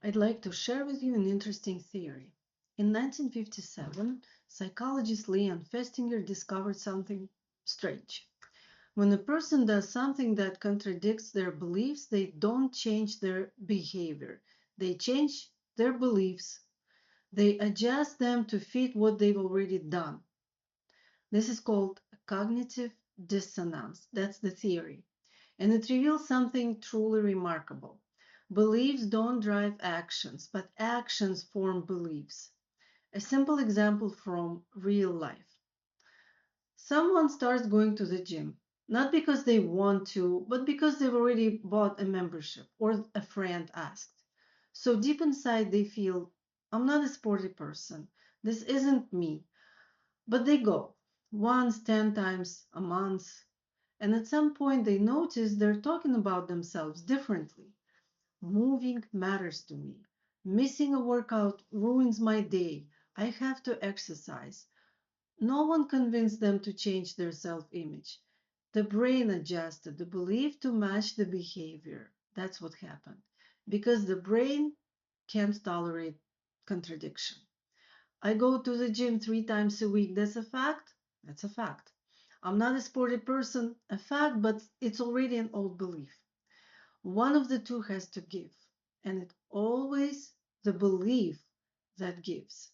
I'd like to share with you an interesting theory. In 1957, psychologist Leon Festinger discovered something strange. When a person does something that contradicts their beliefs, they don't change their behavior. They change their beliefs. They adjust them to fit what they've already done. This is called cognitive dissonance. That's the theory. And it reveals something truly remarkable. Beliefs don't drive actions, but actions form beliefs. A simple example from real life. Someone starts going to the gym, not because they want to, but because they've already bought a membership or a friend asked. So deep inside, they feel, I'm not a sporty person. This isn't me. But they go once, 10 times a month, and at some point they notice they're talking about themselves differently. Moving matters to me. Missing a workout ruins my day. I have to exercise. No one convinced them to change their self image. The brain adjusted the belief to match the behavior. That's what happened. Because the brain can't tolerate contradiction. I go to the gym 3 times a week. That's a fact? That's a fact. I'm not a sporty person, a fact, but it's already an old belief. One of the two has to give, and it's always the belief that gives.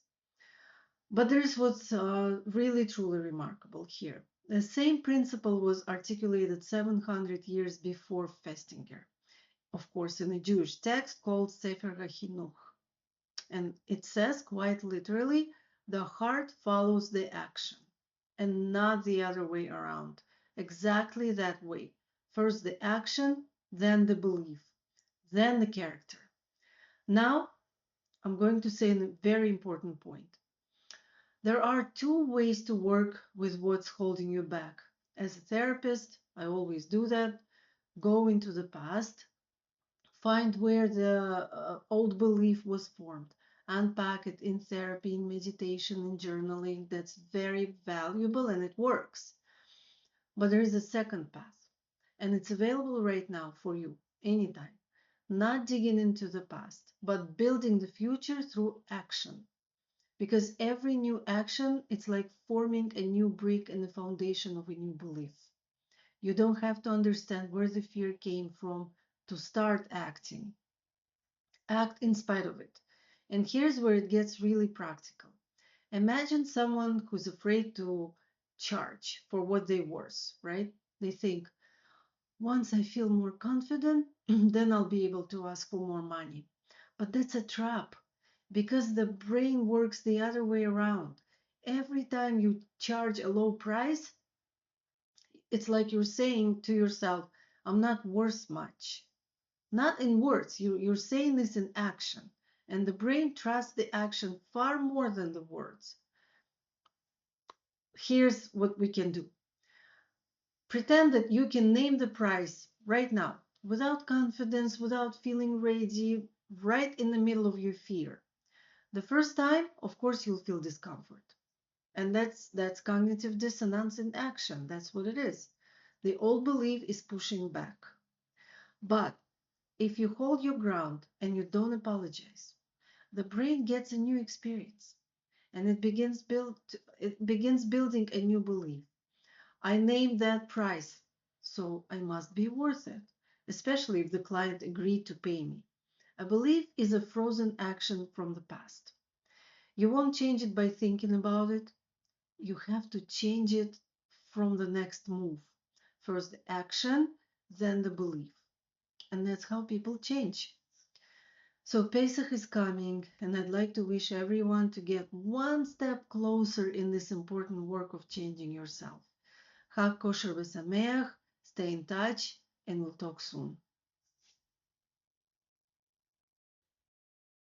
But there's what's really truly remarkable here. The same principle was articulated 700 years before Festinger, of course, in a Jewish text called Sefer HaChinuch. And it says quite literally, the heart follows the action and not the other way around. Exactly that way. First the action, then the belief, then the character. Now, I'm going to say a very important point. There are two ways to work with what's holding you back. As a therapist, I always do that. Go into the past, find where the old belief was formed, unpack it in therapy, in meditation, in journaling. That's very valuable and it works. But there is a second path, and it's available right now for you anytime. Not digging into the past, but building the future through action. Because every new action, it's like forming a new brick in the foundation of a new belief. You don't have to understand where the fear came from to start acting. Act in spite of it. And here's where it gets really practical. Imagine someone who's afraid to charge for what they're worth, right? They think, once I feel more confident, then I'll be able to ask for more money. But that's a trap because the brain works the other way around. Every time you charge a low price, it's like you're saying to yourself, I'm not worth much. Not in words, you're saying this in action. And the brain trusts the action far more than the words. Here's what we can do. Pretend that you can name the price right now, without confidence, without feeling ready, right in the middle of your fear. The first time, of course, you'll feel discomfort. And that's cognitive dissonance in action. That's what it is. The old belief is pushing back. But if you hold your ground and you don't apologize, the brain gets a new experience and it begins building a new belief. I named that price, so I must be worth it, especially if the client agreed to pay me. A belief is a frozen action from the past. You won't change it by thinking about it. You have to change it from the next move. First the action, then the belief. And that's how people change. So Pesach is coming, and I'd like to wish everyone to get one step closer in this important work of changing yourself. Hag kosher v'sameach, stay in touch, and we'll talk soon.